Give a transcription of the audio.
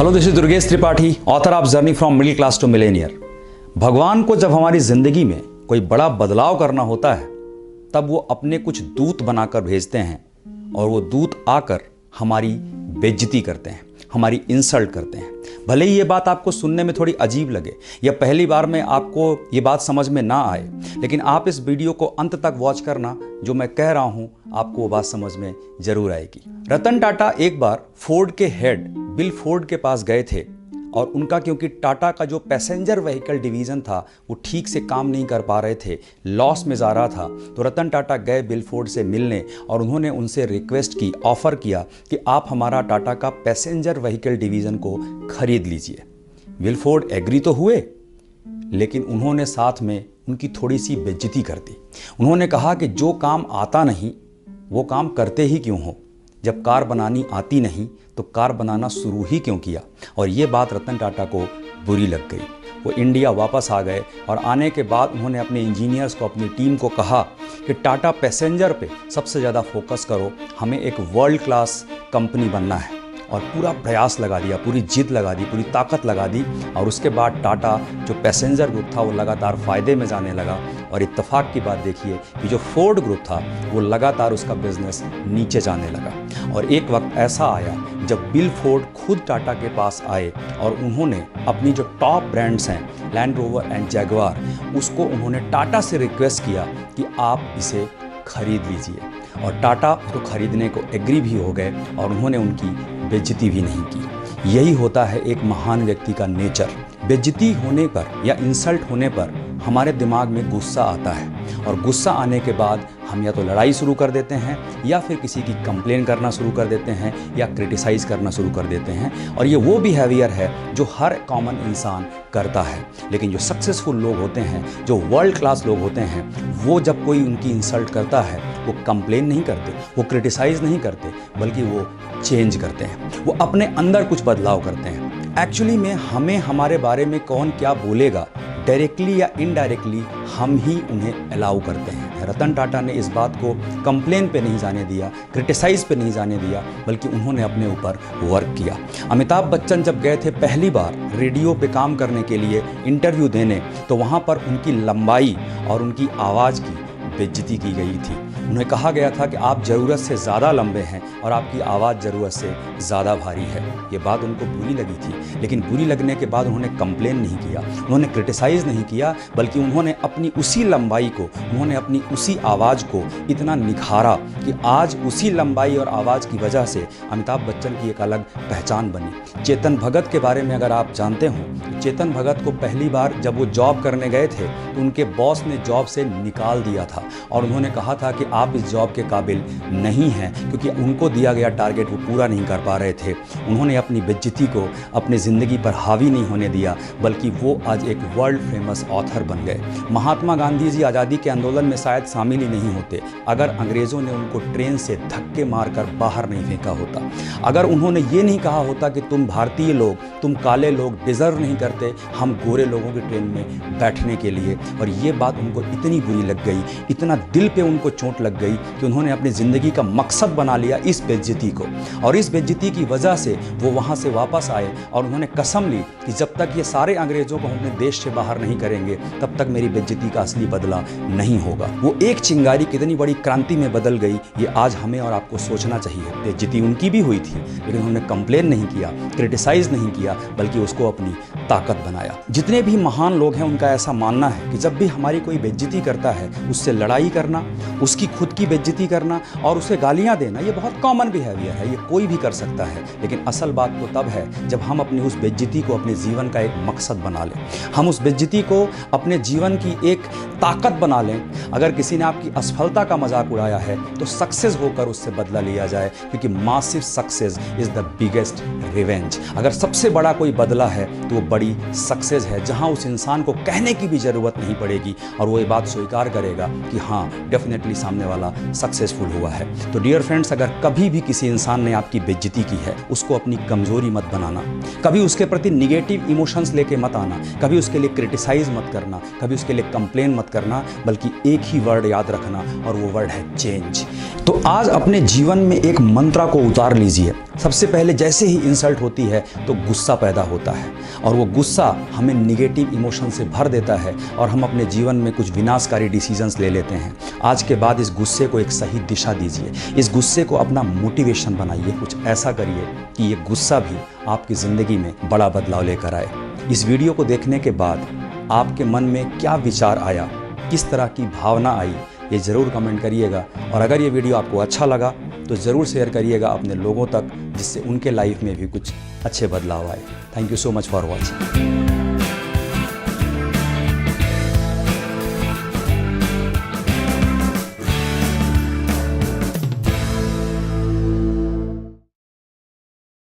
Hello, this is Durgesh Tripathi, author of Journey from Middle Class to Millionaire. भगवान को जब हमारी जिंदगी में कोई बड़ा बदलाव करना होता है तब वो अपने कुछ दूत बनाकर भेजते हैं और वो दूत आकर हमारी बेइज्जती करते हैं, हमारी इंसल्ट करते हैं। भले ही ये बात आपको सुनने में थोड़ी अजीब लगे या पहली बार में आपको ये बात समझ में ना आए, लेकिन आप इस वीडियो को अंत तक वॉच करना। जो मैं कह रहा हूँ आपको वो बात समझ में जरूर आएगी। रतन टाटा एक बार फोर्ड के हेड बिल फोर्ड के पास गए थे और उनका क्योंकि टाटा का जो पैसेंजर व्हीकल डिवीज़न था वो ठीक से काम नहीं कर पा रहे थे, लॉस में जा रहा था, तो रतन टाटा गए बिल फोर्ड से मिलने और उन्होंने उनसे रिक्वेस्ट की, ऑफ़र किया कि आप हमारा टाटा का पैसेंजर व्हीकल डिवीज़न को खरीद लीजिए। बिल फोर्ड एग्री तो हुए, लेकिन उन्होंने साथ में उनकी थोड़ी सी बेइज्जती कर दी। उन्होंने कहा कि जो काम आता नहीं वो काम करते ही क्यों हो, जब कार बनानी आती नहीं तो कार बनाना शुरू ही क्यों किया। और ये बात रतन टाटा को बुरी लग गई। वो इंडिया वापस आ गए और आने के बाद उन्होंने अपने इंजीनियर्स को, अपनी टीम को कहा कि टाटा पैसेंजर पे सबसे ज़्यादा फोकस करो, हमें एक वर्ल्ड क्लास कंपनी बनना है। और पूरा प्रयास लगा दिया, पूरी जिद लगा दी, पूरी ताकत लगा दी। और उसके बाद टाटा जो पैसेंजर ग्रुप था वो लगातार फ़ायदे में जाने लगा। और इत्तेफाक की बात देखिए कि जो फोर्ड ग्रुप था वो लगातार उसका बिजनेस नीचे जाने लगा। और एक वक्त ऐसा आया जब बिल फोर्ड खुद टाटा के पास आए और उन्होंने अपनी जो टॉप ब्रांड्स हैं लैंड रोवर एंड जैगुआर, उसको उन्होंने टाटा से रिक्वेस्ट किया कि आप इसे खरीद लीजिए। और टाटा उसको खरीदने को एग्री भी हो गए और उन्होंने उनकी बेइज्जती भी नहीं की। यही होता है एक महान व्यक्ति का नेचर। बेइज्जती होने पर या इंसल्ट होने पर हमारे दिमाग में गुस्सा आता है और गुस्सा आने के बाद हम या तो लड़ाई शुरू कर देते हैं या फिर किसी की कंप्लेन करना शुरू कर देते हैं या क्रिटिसाइज़ करना शुरू कर देते हैं। और ये वो बिहेवियर है जो हर कॉमन इंसान करता है। लेकिन जो सक्सेसफुल लोग होते हैं, जो वर्ल्ड क्लास लोग होते हैं, वो जब कोई उनकी इंसल्ट करता है वो कंप्लेन नहीं करते, वो क्रिटिसाइज़ नहीं करते, बल्कि वो चेंज करते हैं, वो अपने अंदर कुछ बदलाव करते हैं। एक्चुअली में हमें हमारे बारे में कौन क्या बोलेगा, डायरेक्टली या इनडायरेक्टली हम ही उन्हें अलाउ करते हैं। रतन टाटा ने इस बात को कंप्लेन पे नहीं जाने दिया, क्रिटिसाइज़ पे नहीं जाने दिया, बल्कि उन्होंने अपने ऊपर वर्क किया। अमिताभ बच्चन जब गए थे पहली बार रेडियो पे काम करने के लिए, इंटरव्यू देने, तो वहाँ पर उनकी लंबाई और उनकी आवाज़ की बेइज्जती की गई थी। उन्हें कहा गया था कि आप ज़रूरत से ज़्यादा लंबे हैं और आपकी आवाज़ ज़रूरत से ज़्यादा भारी है। ये बात उनको बुरी लगी थी, लेकिन बुरी लगने के बाद उन्होंने कंप्लेन नहीं किया, उन्होंने क्रिटिसाइज़ नहीं किया, बल्कि उन्होंने अपनी उसी लंबाई को, उन्होंने अपनी उसी आवाज़ को इतना निखारा कि आज उसी लंबाई और आवाज़ की वजह से अमिताभ बच्चन की एक अलग पहचान बनी। चेतन भगत के बारे में अगर आप जानते हो, चेतन भगत को पहली बार जब वो जॉब करने गए थे तो उनके बॉस ने जॉब से निकाल दिया था और उन्होंने कहा था कि आप इस जॉब के काबिल नहीं हैं, क्योंकि उनको दिया गया टारगेट वो पूरा नहीं कर पा रहे थे। उन्होंने अपनी बेइज्जती को अपनी ज़िंदगी पर हावी नहीं होने दिया, बल्कि वो आज एक वर्ल्ड फेमस ऑथर बन गए। महात्मा गांधी जी आज़ादी के आंदोलन में शायद शामिल ही नहीं होते अगर अंग्रेज़ों ने उनको ट्रेन से धक्के मारकर बाहर नहीं फेंका होता, अगर उन्होंने ये नहीं कहा होता कि तुम भारतीय लोग, तुम काले लोग डिज़र्व नहीं करते हम गोरे लोगों की ट्रेन में बैठने के लिए। और ये बात उनको इतनी बुरी लग गई, इतना दिल पे उनको चोट लग गई कि उन्होंने अपनी ज़िंदगी का मकसद बना लिया इस बेइज्जती को। और इस बेइज्जती की वजह से वो वहाँ से वापस आए और उन्होंने कसम ली कि जब तक ये सारे अंग्रेज़ों को अपने देश से बाहर नहीं करेंगे तब तक मेरी बेइज्जती का असली बदला नहीं होगा। वो एक चिंगारी कितनी बड़ी क्रांति में बदल गई, ये आज हमें और आपको सोचना चाहिए। बेइज्जती उनकी भी हुई थी, लेकिन उन्होंने कंप्लेन नहीं किया, क्रिटिसाइज़ नहीं किया, बल्कि उसको अपनी ताकत बनाया। जितने भी महान लोग हैं उनका ऐसा मानना है कि जब भी हमारी कोई बेइज्जती करता है उससे लड़ाई करना, उसकी खुद की बेइज्जती करना और उसे गालियां देना, ये बहुत कॉमन बिहेवियर है, ये कोई भी कर सकता है। लेकिन असल बात तो तब है जब हम अपनी उस बेइज्जती को अपने जीवन का एक मकसद बना लें, हम उस बेइज्जती को अपने जीवन की एक ताकत बना लें। अगर किसी ने आपकी असफलता का मजाक उड़ाया है तो सक्सेस होकर उससे बदला लिया जाए, क्योंकि massive success is the biggest revenge. अगर सबसे बड़ा कोई बदला है तो वो बड़ी सक्सेस है, जहाँ उस इंसान को कहने की भी ज़रूरत नहीं पड़ेगी और वो ये बात स्वीकार करेगा कि हाँ डेफिनेटली सामने वाला सक्सेसफुल हुआ है। तो डियर फ्रेंड्स, अगर कभी भी किसी इंसान ने आपकी बेइज्जती की है उसको अपनी कमजोरी मत बनाना, कभी उसके प्रति निगेटिव इमोशंस लेके मत आना, कभी उसके लिए क्रिटिसाइज मत करना, कभी उसके लिए कंप्लेन मत करना, बल्कि एक ही वर्ड याद रखना और वो वर्ड है चेंज। तो आज अपने जीवन में एक मंत्रा को उतार लीजिए, सबसे पहले जैसे ही इंसल्ट होती है तो गुस्सा पैदा होता है और वो गुस्सा हमें निगेटिव इमोशन से भर देता है और हम अपने जीवन में कुछ विनाशकारी डिसीजंस ले लेते हैं। आज के बाद इस गुस्से को एक सही दिशा दीजिए, इस गुस्से को अपना मोटिवेशन बनाइए, कुछ ऐसा करिए कि ये गुस्सा भी आपकी ज़िंदगी में बड़ा बदलाव लेकर आए। इस वीडियो को देखने के बाद आपके मन में क्या विचार आया, किस तरह की भावना आई, ये ज़रूर कमेंट करिएगा। और अगर ये वीडियो आपको अच्छा लगा तो ज़रूर शेयर करिएगा अपने लोगों तक, जिससे उनके लाइफ में भी कुछ अच्छे बदलाव आए। Thank you so much for watching.